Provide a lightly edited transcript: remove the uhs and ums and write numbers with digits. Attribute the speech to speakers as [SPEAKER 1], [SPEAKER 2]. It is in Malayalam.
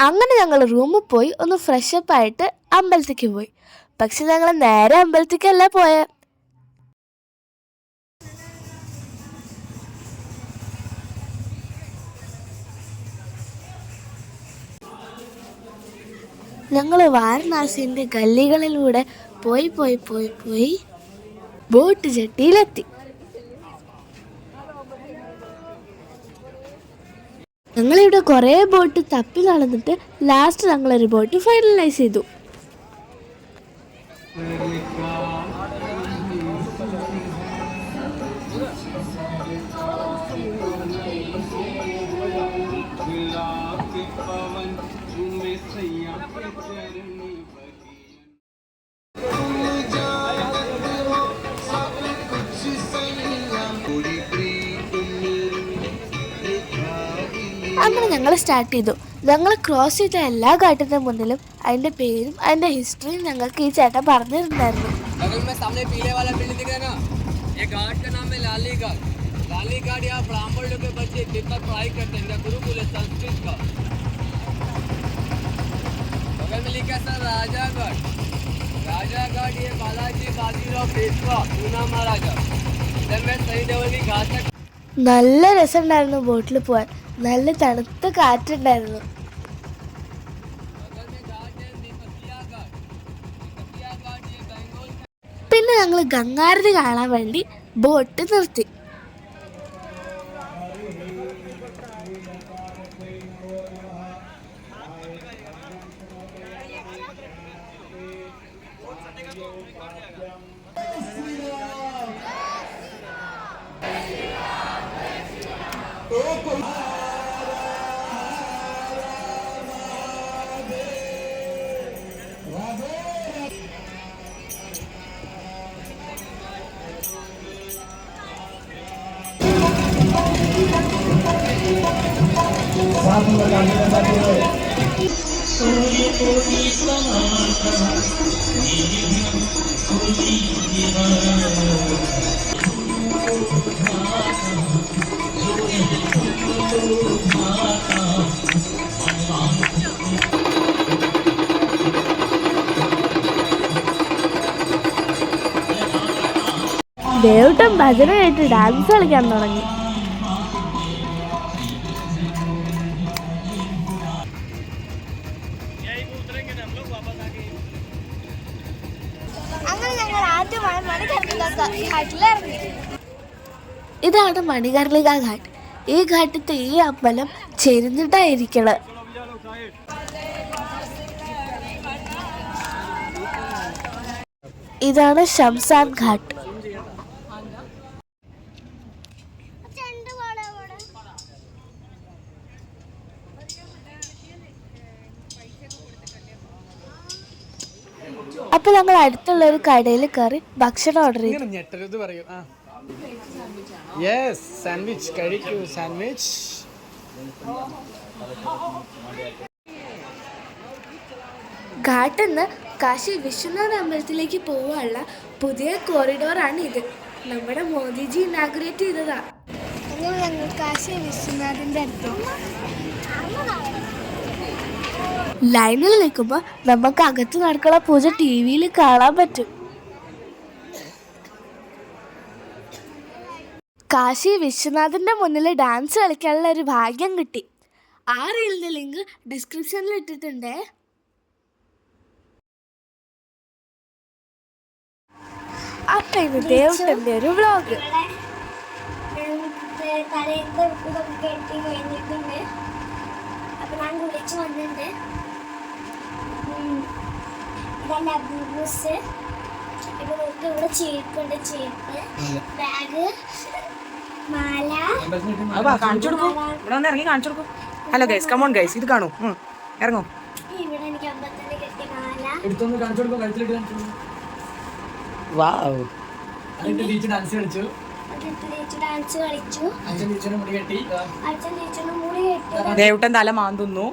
[SPEAKER 1] അങ്ങനെ ഞങ്ങൾ റൂമിൽ പോയി ഒന്ന് ഫ്രഷപ്പ് ആയിട്ട് അമ്പലത്തേക്ക് പോയി. പക്ഷെ ഞങ്ങൾ നേരെ അമ്പലത്തേക്കല്ല പോയെ. ഞങ്ങൾ വാരണാസിൻ്റെ ഗല്ലികളിലൂടെ പോയി പോയി പോയി പോയി ബോട്ട് ജെട്ടിയിലെത്തി. ഞങ്ങളിവിടെ കുറേ ബോട്ട് തപ്പി നടന്നിട്ട് ലാസ്റ്റ് ഞങ്ങളൊരു ബോട്ട് ഫൈനലൈസ് ചെയ്തു. അങ്ങനെ ഞങ്ങൾ സ്റ്റാർട്ട് ചെയ്തു. ഞങ്ങൾ ക്രോസ് ചെയ്ത എല്ലാ ഘാട്ടിൻ്റെ മുന്നിലും അതിൻ്റെ പേരും അതിൻ്റെ ഹിസ്റ്ററിയും ഞങ്ങൾക്ക് ഈ ചേട്ടൻ പറഞ്ഞിട്ടുണ്ടായിരുന്നു. നല്ല രസമുണ്ടായിരുന്നു ബോട്ടിൽ പോകാൻ. നല്ല തണുത്ത കാറ്റുണ്ടായിരുന്നു. പിന്നെ ഞങ്ങൾ ഗംഗാരതി കാണാൻ വേണ്ടി ബോട്ട് നിർത്തി. ദേവട്ടം ഭജന കേട്ട് ഡാൻസ് കളിക്കാൻ തുടങ്ങി. ഇതാണ് മണികർണിക ഘാട്ട്. ഈ ഘാട്ടത്തെ ഈ അമ്പലം ചെരിഞ്ഞിട്ടായിരിക്കണം. ഇതാണ് ശംസാൻ ഘാട്ട്. അപ്പൊ ഞങ്ങൾ അടുത്തുള്ള ഒരു കടയിൽ കയറി ഭക്ഷണം ഓർഡർ ചെയ്തു. ഘാട്ടിന്ന് കാശി വിശ്വനാഥ് അമ്പലത്തിലേക്ക് പോകാനുള്ള പുതിയ കോറിഡോറാണ് ഇത്. നമ്മുടെ മോദിജി ഇനാഗുറേറ്റ് ചെയ്തതാ. ഞങ്ങൾ കാശി വിശ്വനാഥിന്റെ അടുത്ത് ലൈനിൽ നിൽക്കുമ്പോൾ നമുക്ക് അകത്ത് നടക്കുന്ന പൂജ TV-യിൽ കാണാൻ പറ്റും. കാശി വിശ്വനാഥിന്റെ മുന്നിൽ ഡാൻസ് കളിക്കാനുള്ള ഒരു ഭാഗ്യം കിട്ടി. ആ റീലിന്റെ ലിങ്ക് ഡിസ്ക്രിപ്ഷനിൽ ഇട്ടിട്ടുണ്ടേ. അപ്പൊ ഇത് ദേവട്ടന്റെ ഒരു വ്ളോഗ്. അപ്പൊ ഞാൻ കുളിച്ചു വന്നിട്ടുണ്ട്. ഇതെന്റെ ബൂസ്. ഇപ്പൊ നമുക്ക് ഇവിടെ ചെരുപ്പുണ്ട്. ചെരുപ്പ്, ബാഗ്, മാല.
[SPEAKER 2] ഹലോ ഗൈസ്, കമോൺ ഗൈസ്, ഇത് കാണൂ. ഇറങ്ങോ.
[SPEAKER 1] ഇവിടെ എനിക്ക് അമ്പലത്തിന്റെ കെട്ടിയ മാല.
[SPEAKER 2] ഡാൻസ് കളിച്ചു.
[SPEAKER 1] ഡാൻസ് കളിച്ചു.
[SPEAKER 2] ദേവട്ടൻ തല മാന്തുന്നു.